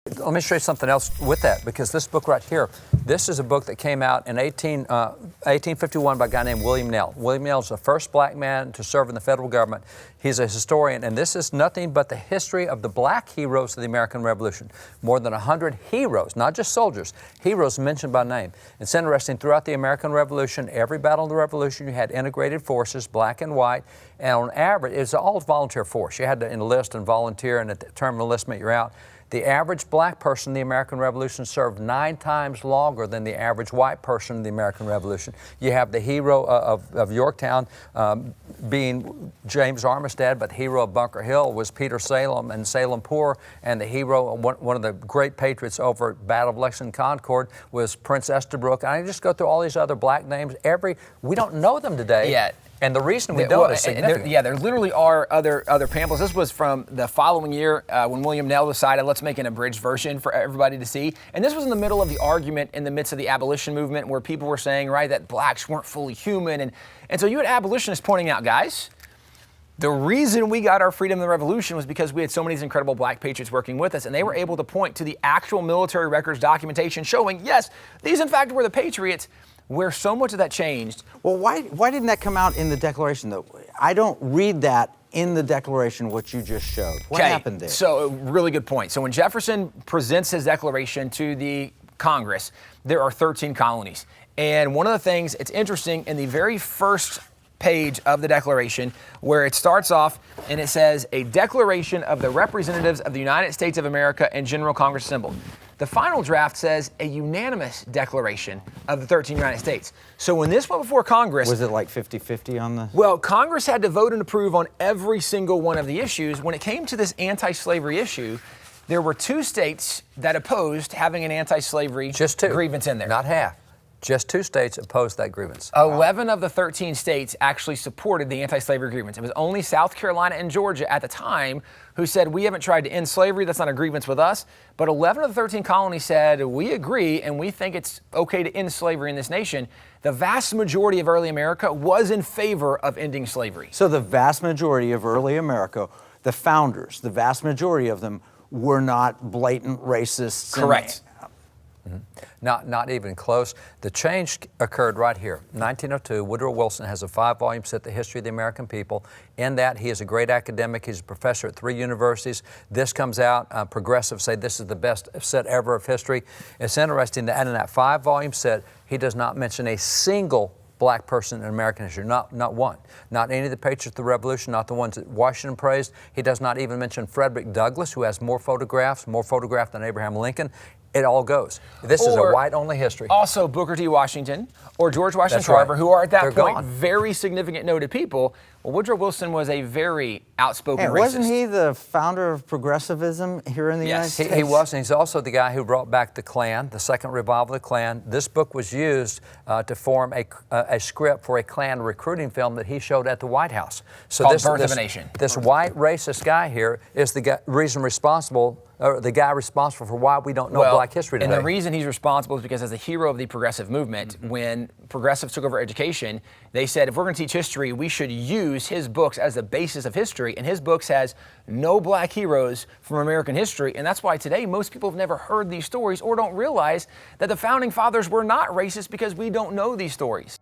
Let me show you something else with that, because this book right here, this is a book that came out in 1851 by a guy named William Nell. William Nell is the first black man to serve in the federal government. He's a historian, and this is nothing but the history of the black heroes of the American Revolution. More than 100 heroes, not just soldiers, heroes mentioned by name. It's interesting, throughout the American Revolution, every battle of the Revolution, you had integrated forces, black and white, and on average, it's all volunteer force. You had to enlist and volunteer, and at the term of enlistment, you're out. The average black person in the American Revolution served 9 times longer than the average white person in the American Revolution. You have the hero of Yorktown being James Armistead, but the hero of Bunker Hill was Peter Salem and Salem Poor, and the hero, one of the great patriots over at Battle of Lexington Concord, was Prince Estabrook. And I just go through all these other black names. We don't know them today. Yeah. And the reason we don't is significant. There literally are other pamphlets. This was from the following year when William Nell decided, let's make an abridged version for everybody to see. And this was in the middle of the argument in the midst of the abolition movement, where people were saying, right, that blacks weren't fully human. And so you had abolitionists pointing out, guys, the reason we got our freedom in the Revolution was because we had so many of these incredible black patriots working with us, and they were able to point to the actual military records documentation showing, yes, these in fact were the patriots. Where so much of that changed. Well, why didn't that come out in the Declaration, though? I don't read that in the Declaration, what you just showed. What happened there? So, really good point. So when Jefferson presents his Declaration to the Congress, there are 13 colonies. And one of the things, it's interesting, in the very first page of the Declaration, where it starts off and it says, a declaration of the representatives of the United States of America and General Congress assembled. The final draft says a unanimous declaration of the 13 United States. So when this went before Congress... Was it like 50-50 on the... Well, Congress had to vote and approve on every single one of the issues. When it came to this anti-slavery issue, there were 2 states that opposed having an anti-slavery grievance in there. Not half. Just 2 states opposed that grievance. 11 of the 13 states actually supported the anti-slavery grievance. It was only South Carolina and Georgia at the time who said, we haven't tried to end slavery, that's not a grievance with us. But 11 of the 13 colonies said, we agree and we think it's okay to end slavery in this nation. The vast majority of early America was in favor of ending slavery. So the vast majority of early America, the founders, the vast majority of them were not blatant racists. Correct. Not even close. The change occurred right here. 1902, Woodrow Wilson has a 5-volume set, The History of the American People. In that, he is a great academic. He's a professor at 3 universities. This comes out, progressives say this is the best set ever of history. It's interesting that in that 5-volume set, he does not mention a single black person in American history, not one. Not any of the patriots of the Revolution, not the ones that Washington praised. He does not even mention Frederick Douglass, who has more photographs than Abraham Lincoln. It all goes. This is a white-only history. Also, Booker T. Washington or George Washington Carver, who are at that point very significant noted people. Well, Woodrow Wilson was a very outspoken racist. Wasn't he the founder of progressivism here in the United States? He was, and he's also the guy who brought back the Klan, the second revival of the Klan. This book was used to form a script for a Klan recruiting film that he showed at the White House. So called Birth of a Nation. This white racist guy here is the guy responsible for why we don't know black history today. And the reason he's responsible is because as a hero of the progressive movement, when progressives took over education, they said, if we're going to teach history, we should use his books as the basis of history. And his books has no black heroes from American history. And that's why today most people have never heard these stories or don't realize that the founding fathers were not racist, because we don't know these stories.